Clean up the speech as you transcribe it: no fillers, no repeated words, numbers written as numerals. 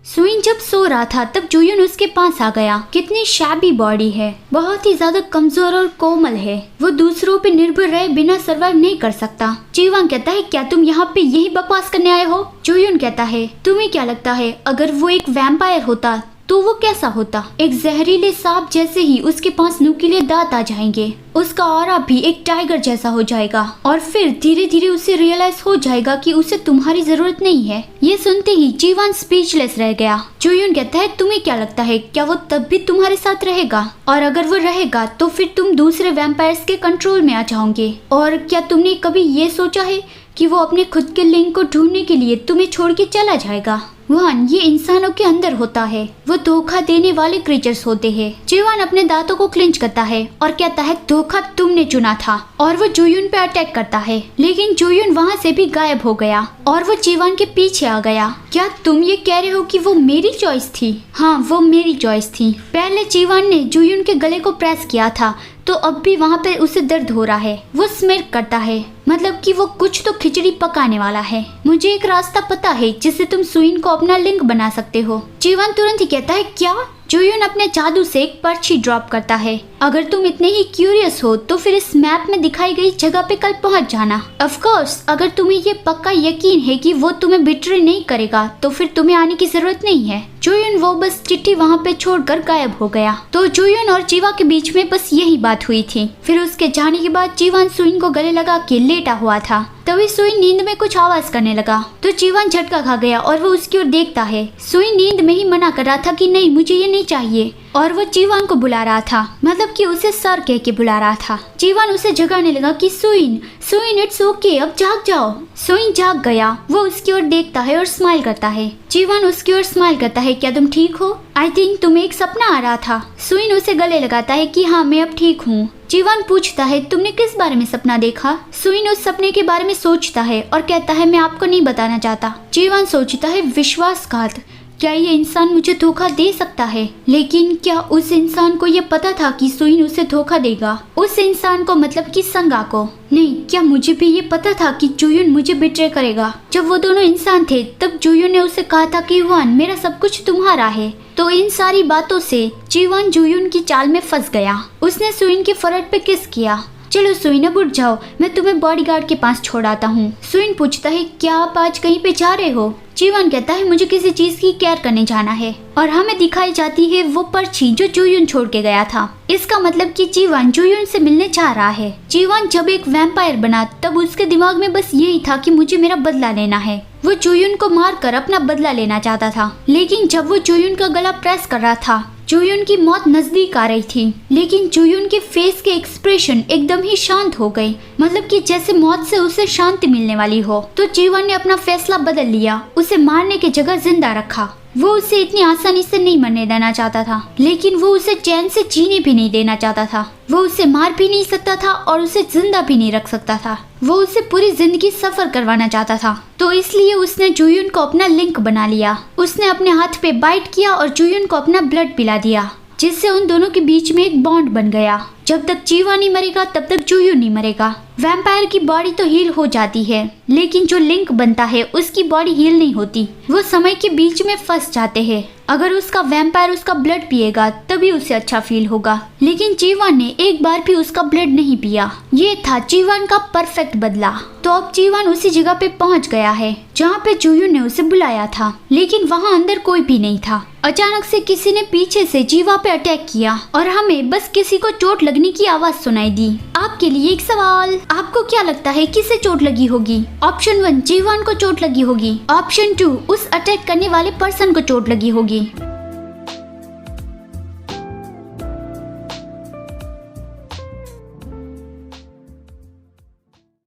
सुइन जब सो रहा था तब जुयुन उसके पास आ गया। कितनी शैबी बॉडी है, बहुत ही ज्यादा कमजोर और कोमल है। वो दूसरों पे निर्भर रहे बिना सरवाइव नहीं कर सकता। जीवांग कहता है क्या तुम यहाँ पे यही बकवास करने आए हो? जुयुन कहता है तुम्हें क्या लगता है अगर वो एक वैम्पायर होता तो वो कैसा होता? एक जहरीले सांप जैसे ही उसके पास नुकीले दांत आ जाएंगे, उसका ऑरा भी एक टाइगर जैसा हो जाएगा और फिर धीरे धीरे उसे रियलाइज हो जाएगा कि उसे तुम्हारी जरूरत नहीं है। ये सुनते ही जीवान स्पीचलेस रह गया। जुयुन कहता है तुम्हें क्या लगता है क्या वो तब भी तुम्हारे साथ रहेगा? और अगर वो रहेगा तो फिर तुम दूसरे वैम्पायर्स के कंट्रोल में आ जाओगे। और क्या तुमने कभी ये सोचा है कि वो अपने खुद के लिंक को ढूंढने के लिए तुम्हें छोड़ के चला जाएगा? वान, ये इंसानों के अंदर होता है, वो धोखा देने वाले क्रीचर्स होते हैं। जीवान अपने दांतों को क्लिंच करता है और कहता है धोखा तुमने चुना था, और वो जुयुन पे अटैक करता है। लेकिन जुयुन वहाँ से भी गायब हो गया और वो जीवान के पीछे आ गया। क्या तुम ये कह रहे हो कि वो मेरी चॉइस थी? हाँ, वो मेरी चॉइस थी। पहले जीवान ने जुयुन के गले को प्रेस किया था तो अब भी वहाँ पे उसे दर्द हो रहा है। वो स्मिर्क करता है, मतलब कि वो कुछ तो खिचड़ी पकाने वाला है। मुझे एक रास्ता पता है जिससे तुम सुइन को अपना लिंक बना सकते हो। जीवान तुरंत ही कहता है क्या? जुयुन अपने जादू से एक पर्ची ड्रॉप करता है। अगर तुम इतने ही क्यूरियस हो तो फिर इस मैप में दिखाई गई जगह पे कल पहुंच जाना। ऑफ कोर्स, अगर तुम्हें ये पक्का यकीन है कि वो तुम्हें बिट्रे नहीं करेगा तो फिर तुम्हें आने की जरूरत नहीं है। जुयुन वो बस चिट्ठी वहाँ पे छोड़कर गायब हो गया। तो जुयुन और जीवा के बीच में बस यही बात हुई थी। फिर उसके जाने के बाद जीवान सुइन को गले लगा के लेटा हुआ था। तभी सुइन नींद में कुछ आवाज करने लगा तो जीवान झटका खा गया और वो उसकी ओर देखता है। सुइन नींद में ही मना कर रहा था कि नहीं, मुझे ये नहीं चाहिए, और वो जीवान को बुला रहा था, मतलब कि उसे सर कह के बुला रहा था। जीवान उसे जगाने लगा कि सुइन सुइन इट्स ओके, अब जाग जाओ। सुइन जाग गया। वो उसकी ओर देखता है और स्माइल करता है। जीवान उसकी ओर स्माइल करता है, क्या तुम ठीक हो? आई थिंक तुम्हें एक सपना आ रहा था। सुइन उसे गले लगाता है कि हाँ, मैं अब ठीक हूँ। जीवान पूछता है तुमने किस बारे में सपना देखा? सुइन उस सपने के बारे में सोचता है और कहता है मैं आपको नहीं बताना चाहता। जीवान सोचता है विश्वासघात, क्या ये इंसान मुझे धोखा दे सकता है? लेकिन क्या उस इंसान को ये पता था कि सुइन उसे धोखा देगा? उस इंसान को, मतलब कि संगा को। नहीं, क्या मुझे भी ये पता था कि जुयुन मुझे बिट्रे करेगा? जब वो दोनों इंसान थे तब जुयुन ने उसे कहा था कि वान, मेरा सब कुछ तुम्हारा है। तो इन सारी बातों से जीवान जुयुन की चाल में फंस गया। उसने सुइन के फरहट पे किस किया। चलो सुइन, अब उठ जाओ, मैं तुम्हें बॉडीगार्ड के पास छोड़ आता हूँ। सुइन पूछता है क्या आप आज कहीं पे जा रहे हो? जीवान कहता है मुझे किसी चीज की केयर करने जाना है। और हमें दिखाई जाती है वो पर्ची जो जुयुन छोड़ के गया था। इसका मतलब कि जीवान जुयुन से मिलने जा रहा है। जीवान जब एक वैम्पायर बना तब उसके दिमाग में बस यही था कि मुझे मेरा बदला लेना है। वो जुयुन को मारकर अपना बदला लेना चाहता था। लेकिन जब वो जुयुन का गला प्रेस कर रहा था, जुयुन की मौत नजदीक आ रही थी। लेकिन जुयुन के फेस के एक्सप्रेशन एकदम ही शांत हो गए, मतलब कि जैसे मौत से उसे शांति मिलने वाली हो। तो जीवान ने अपना फैसला बदल लिया, उसे मारने की जगह जिंदा रखा। वो उसे इतनी आसानी से नहीं मरने देना चाहता था, लेकिन वो उसे चैन से जीने भी नहीं देना चाहता था। वो उसे मार भी नहीं सकता था और उसे जिंदा भी नहीं रख सकता था। वो उसे पूरी जिंदगी सफर करवाना चाहता था। तो इसलिए उसने जुयुन को अपना लिंक बना लिया। उसने अपने हाथ पे बाइट किया और जुयुन को अपना ब्लड पिला दिया, जिससे उन दोनों के बीच में एक बॉन्ड बन गया। जब तक जीवा नहीं मरेगा तब तक जुयुन नहीं मरेगा। वैम्पायर की बॉडी तो हील हो जाती है, लेकिन जो लिंक बनता है उसकी बॉडी हील नहीं होती। वो समय के बीच में फंस जाते हैं। अगर उसका वैम्पायर उसका ब्लड पिएगा तभी उसे अच्छा फील होगा। लेकिन जीवान ने एक बार भी उसका ब्लड नहीं पिया। ये था जीवान का परफेक्ट बदला। तो अब जीवान उसी जगह पे पहुंच गया है जहाँ पे जुयुन ने उसे बुलाया था, लेकिन वहाँ अंदर कोई भी नहीं था। अचानक से किसी ने पीछे से जीवा पे अटैक किया और हमें बस किसी को चोट लगने की आवाज सुनाई दी। आपके लिए एक सवाल, आपको क्या लगता है किसे चोट लगी होगी? ऑप्शन 1 जीवान को चोट लगी होगी। ऑप्शन 2 उस अटैक करने वाले पर्सन को चोट लगी होगी।